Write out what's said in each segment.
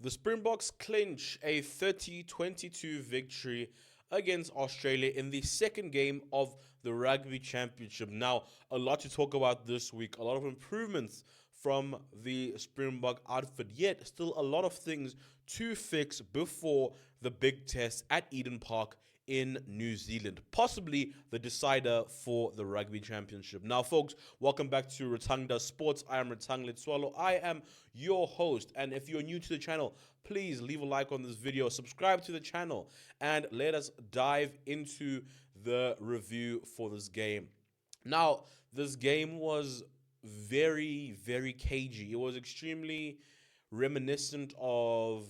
The Springboks clinch a 30-22 victory against Australia in the second game of the Rugby Championship. Now, a lot to talk about this week, a lot of improvements from the Springbok outfit, yet still a lot of things to fix before the big test at Eden Park in New Zealand, possibly the decider for the Rugby Championship. Now, folks, welcome back to Ratangda Sports. I am Ratang Letswalo. I am your host, and if you're new to the channel, please leave a like on this video, subscribe to the channel, and let us dive into the review for this game. Now, this game was very, very cagey. It was extremely reminiscent of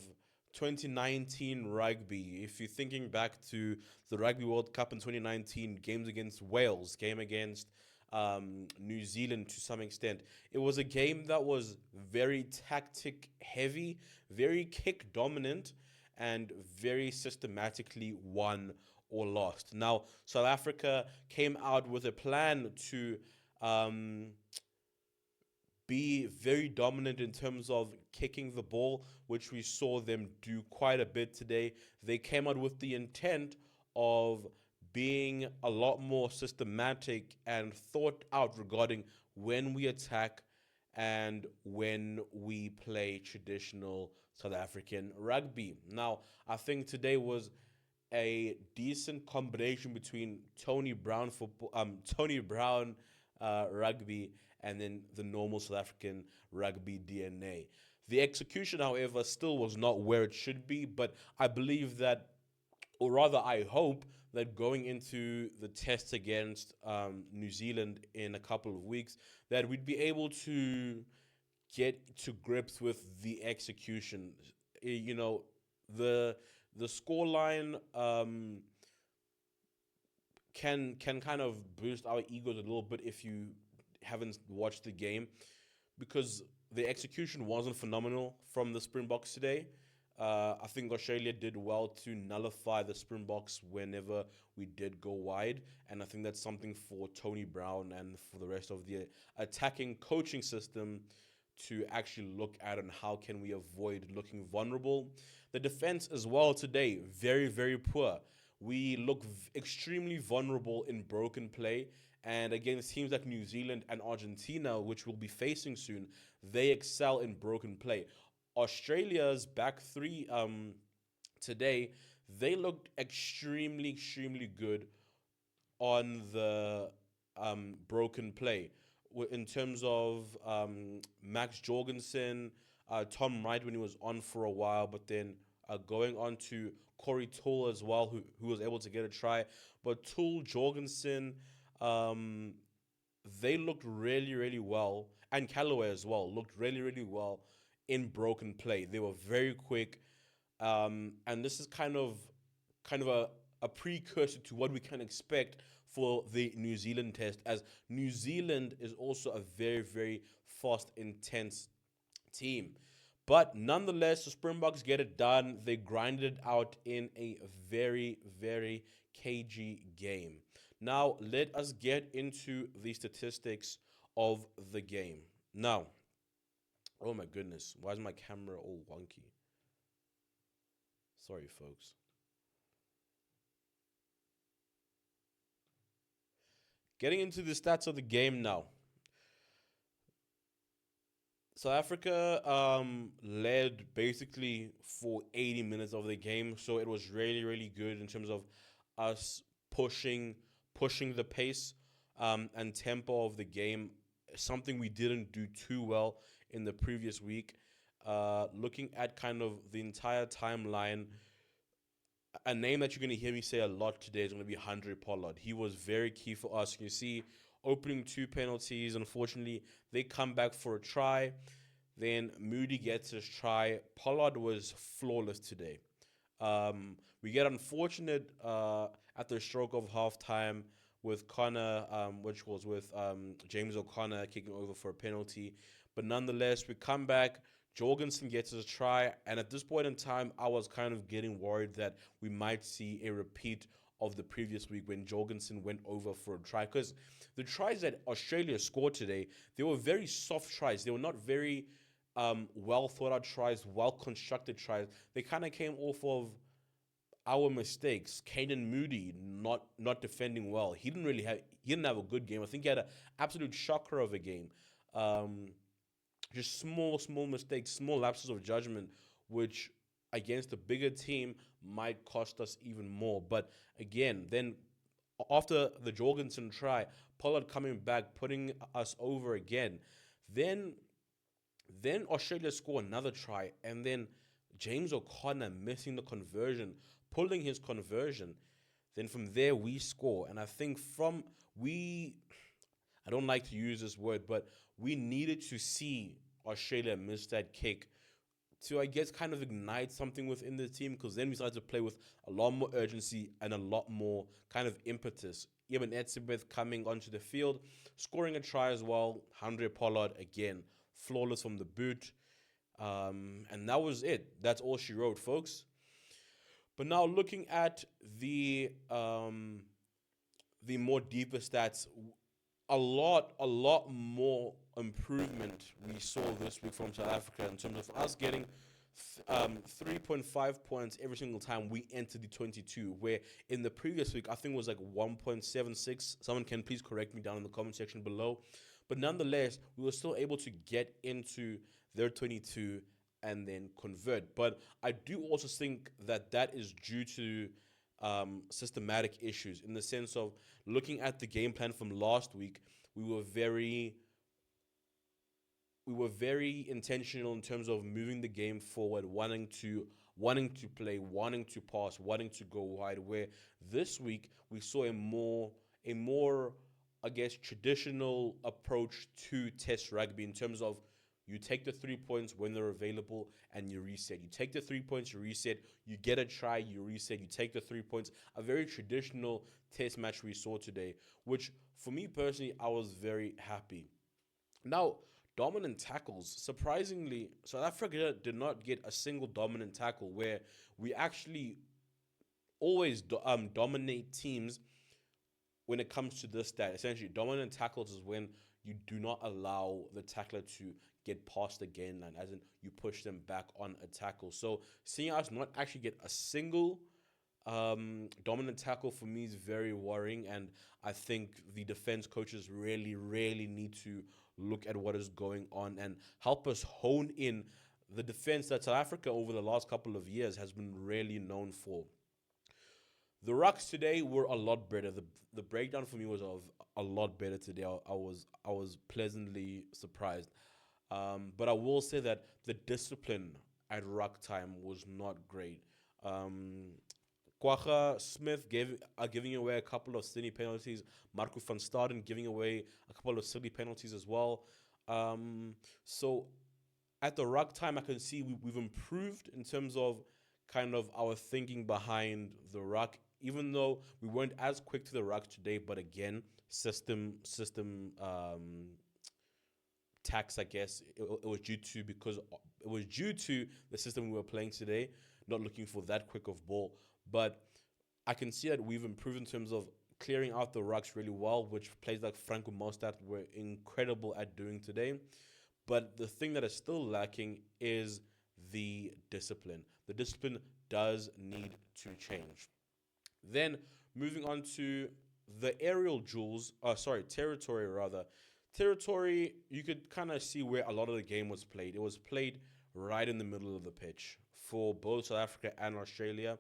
2019 rugby. If you're thinking back to the Rugby World Cup in 2019, games against Wales, game against New Zealand to some extent, it was a game that was very tactic heavy, very kick dominant, and very systematically won or lost. Now, South Africa came out with a plan to um, be very dominant in terms of kicking the ball, which we saw them do quite a bit today. They came out with the intent of being a lot more systematic and thought out regarding when we attack and when we play traditional South African rugby. Now, I think today was a decent combination between Tony Brown rugby and then the normal South African rugby DNA. The execution, however, still was not where it should be, but I believe that, or rather, I hope that going into the test against New Zealand in a couple of weeks, that we'd be able to get to grips with the execution. You know, the scoreline can kind of boost our egos a little bit if you haven't watched the game, because the execution wasn't phenomenal from the Springboks today. I think Australia did well to nullify the Springboks whenever we did go wide, and I think that's something for Tony Brown and for the rest of the attacking coaching system to actually look at, and how can we avoid looking vulnerable. The defense as well today, very, very poor. We look extremely vulnerable in broken play, and against teams like New Zealand and Argentina, which we'll be facing soon, they excel in broken play. Australia's back three today, they looked extremely, extremely good on the broken play. In terms of Max Jorgensen, Tom Wright when he was on for a while, but then going on to Corey Toole as well, who was able to get a try. But Toole, Jorgensen, they looked really, really well, and Callaway as well looked really, really well in broken play. They were very quick, and this is kind of a precursor to what we can expect for the New Zealand test, as New Zealand is also a very, very fast, intense team. But nonetheless, the Springboks get it done. They grinded it out in a very, very cagey game. Now, let us get into the statistics of the game. Now, oh my goodness, why is my camera all wonky? Sorry, folks. Getting into the stats of the game now. South Africa led basically for 80 minutes of the game, so it was really, really good in terms of us pushing the pace and tempo of the game. Something we didn't do too well in the previous week. Looking at kind of the entire timeline, a name that you're going to hear me say a lot today is going to be Handré Pollard. He was very key for us. You see, opening two penalties, unfortunately, they come back for a try. Then Moody gets his try. Pollard was flawless today. We get unfortunate at the stroke of halftime with Connor, which was with James O'Connor kicking over for a penalty. But nonetheless, we come back. Jorgensen gets his try, and at this point in time, I was kind of getting worried that we might see a repeat of the previous week when Jorgensen went over for a try, because the tries that Australia scored today, they were very soft tries. They were not very well thought out tries, well constructed tries. They kind of came off of our mistakes. Caden Moody not defending well. He didn't have a good game. I think he had an absolute shocker of a game. Um, just small mistakes, small lapses of judgment, which against a bigger team might cost us even more. But again, then after the Jorgensen try, Pollard coming back, putting us over again. Then then Australia score another try, and then James O'Connor missing the conversion, pulling his conversion. Then from there we score, and I think from we, I don't like to use this word, but we needed to see Australia miss that kick to, I guess, kind of ignite something within the team, because then we started to play with a lot more urgency and a lot more kind of impetus. Even Etzebeth coming onto the field, scoring a try as well. Andre Pollard again, flawless from the boot. And that was it. That's all she wrote, folks. But now looking at the more deeper stats, a lot more improvement we saw this week from South Africa in terms of us getting 3.5 points every single time we entered the 22, where in the previous week I think it was like 1.76. Someone can please correct me down in the comment section below. But nonetheless, we were still able to get into their 22 and then convert. But I do also think that that is due to systematic issues, in the sense of looking at the game plan from last week. We were very we were very intentional in terms of moving the game forward, wanting to play, wanting to pass, wanting to go wide. Where this week we saw a more I guess traditional approach to Test rugby, in terms of you take the 3 points when they're available and you reset. You take the 3 points, you reset. You get a try, you reset. You take the 3 points. A very traditional Test match we saw today, which for me personally, I was very happy. Now, dominant tackles. Surprisingly, South Africa did not get a single dominant tackle, where we actually always dominate teams when it comes to this stat. Essentially, dominant tackles is when you do not allow the tackler to get past the gain line, as in you push them back on a tackle. So seeing us not actually get a single dominant tackle for me is very worrying, and I think the defense coaches really need to look at what is going on and help us hone in the defense that South Africa over the last couple of years has been really known for. The rucks today were a lot better. The breakdown for me was of a lot better today. I was pleasantly surprised. But I will say that the discipline at ruck time was not great. Um, Kwacha Smith giving away a couple of silly penalties. Marco van Staden giving away a couple of silly penalties as well. Um, so at the ruck time, I can see we've improved in terms of kind of our thinking behind the ruck, even though we weren't as quick to the ruck today. But again, system tax, I guess it was due to, because it was due to the system we were playing today, not looking for that quick of ball. But I can see that we've improved in terms of clearing out the rucks really well, which players like Franco Mostert were incredible at doing today. But the thing that is still lacking is the discipline. The discipline does need to change. Then moving on to the aerial duels, territory rather. Territory, you could kind of see where a lot of the game was played. It was played right in the middle of the pitch for both South Africa and Australia.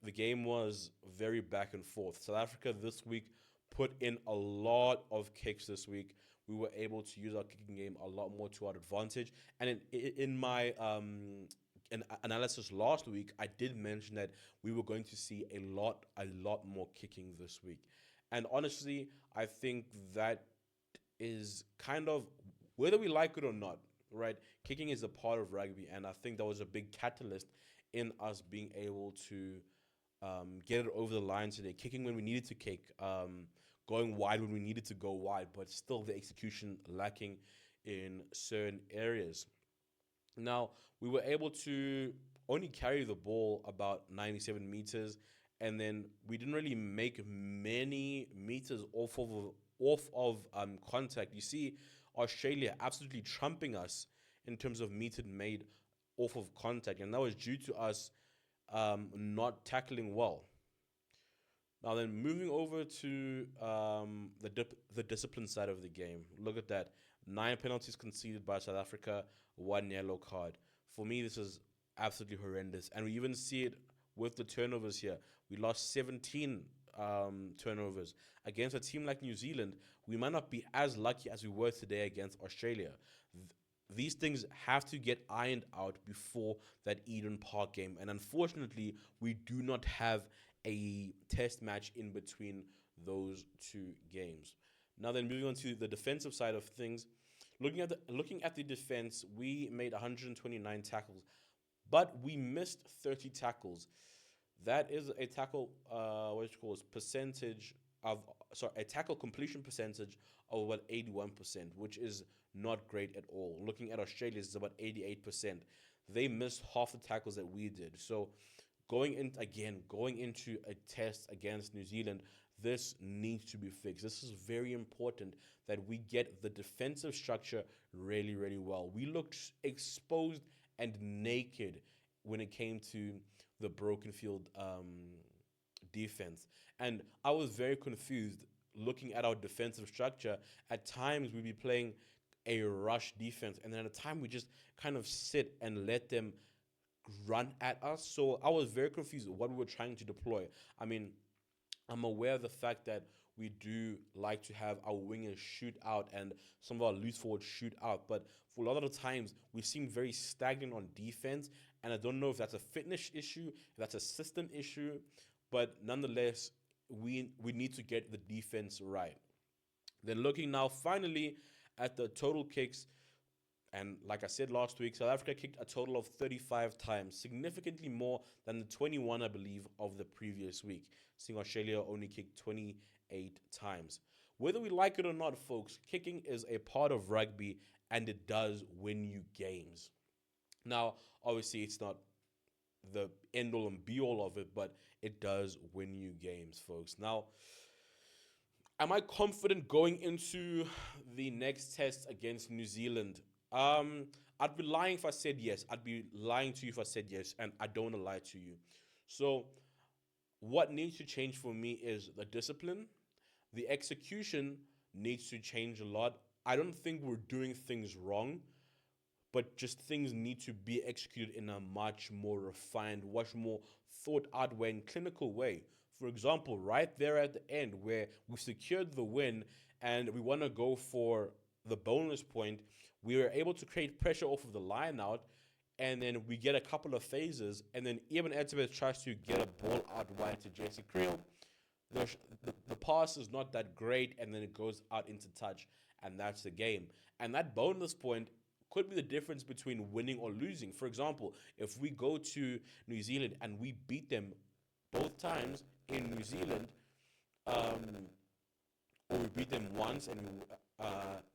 The game was very back and forth. South Africa this week put in a lot of kicks this week. We were able to use our kicking game a lot more to our advantage. And in my analysis last week, I did mention that we were going to see a lot more kicking this week. And honestly, I think that is kind of, whether we like it or not, right? Kicking is a part of rugby, and I think that was a big catalyst in us being able to get it over the line today. Kicking when we needed to kick, going wide when we needed to go wide, but still the execution lacking in certain areas. Now, we were able to only carry the ball about 97 meters, and then we didn't really make many meters off of contact. You see Australia absolutely trumping us in terms of meters made off of contact, and that was due to us not tackling well. Now then, moving over to the discipline side of the game. Look at that: 9 penalties conceded by South Africa, 1 yellow card. For me, this is absolutely horrendous, and we even see it with the turnovers here. We lost 17 turnovers against a team like New Zealand. We might not be as lucky as we were today against Australia. These things have to get ironed out before that Eden Park game. And unfortunately, we do not have a test match in between those two games. Now then, moving on to the defensive side of things, looking at the defense, we made 129 tackles, but we missed 30 tackles. That is a tackle, what it calls percentage of, sorry, a tackle completion percentage of about 81%, which is not great at all. Looking at Australia's, it's about 88%. They missed half the tackles that we did. So going into a test against New Zealand, this needs to be fixed. This is very important that we get the defensive structure really, really well. We looked exposed and naked when it came to the broken field defense. And I was very confused looking at our defensive structure. At times, we'd be playing a rush defense, and then at a time, we just kind of sit and let them run at us. So I was very confused what we were trying to deploy. I mean, I'm aware of the fact that we do like to have our wingers shoot out and some of our loose forwards shoot out, but for a lot of the times we seem very stagnant on defense, and I don't know if that's a fitness issue, if that's a system issue, but nonetheless, we need to get the defense right. Then looking now finally at the total kicks, and like I said last week, South Africa kicked a total of 35 times, significantly more than the 21, I believe, of the previous week, seeing Australia only kicked 28 times. Whether we like it or not, folks, kicking is a part of rugby, and it does win you games. Now, obviously, it's not the end all and be all of it, but it does win you games, folks. Now, am I confident going into the next test against New Zealand? I'd be lying if I said yes. I'd be lying to you if I said yes, and I don't want to lie to you. So, what needs to change for me is the discipline. The execution needs to change a lot. I don't think we're doing things wrong, but just things need to be executed in a much more refined, much more thought out way and clinical way. For example, right there at the end where we secured the win and we want to go for the bonus point, we were able to create pressure off of the line out, and then we get a couple of phases, and then even Etzebeth tries to get a ball out wide to Jesse Creel. The pass is not that great, and then it goes out into touch, and that's the game. And that bonus point could be the difference between winning or losing. For example, if we go to New Zealand and we beat them both times in New Zealand, or we beat them once and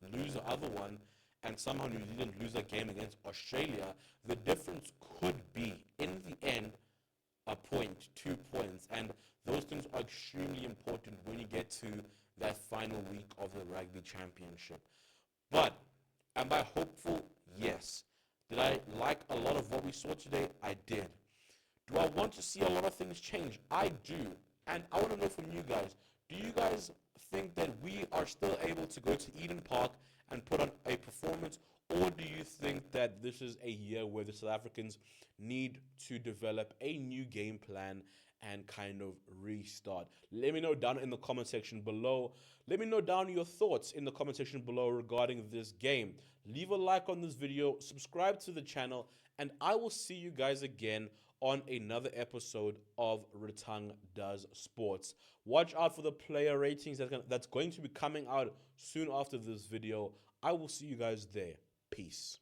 we lose the other one, and somehow New Zealand lose a game against Australia, the difference could be, in the end, a point, 2 points. And those things are extremely important when you get to that final week of the Rugby Championship. But am I hopeful? Yes. Did I like a lot of what we saw today? I did. Do I want to see a lot of things change? I do. And I want to know from you guys, do you guys think that we are still able to go to Eden Park and put on a performance, or do you think that this is a year where the South Africans need to develop a new game plan and kind of restart? Let me know down in the comment section below. Let me know down your thoughts in the comment section below regarding this game. Leave a like on this video, subscribe to the channel, and I will see you guys again on another episode of Ritang Does Sports. Watch out for the player ratings that's going to be coming out soon after this video. I will see you guys there. Peace.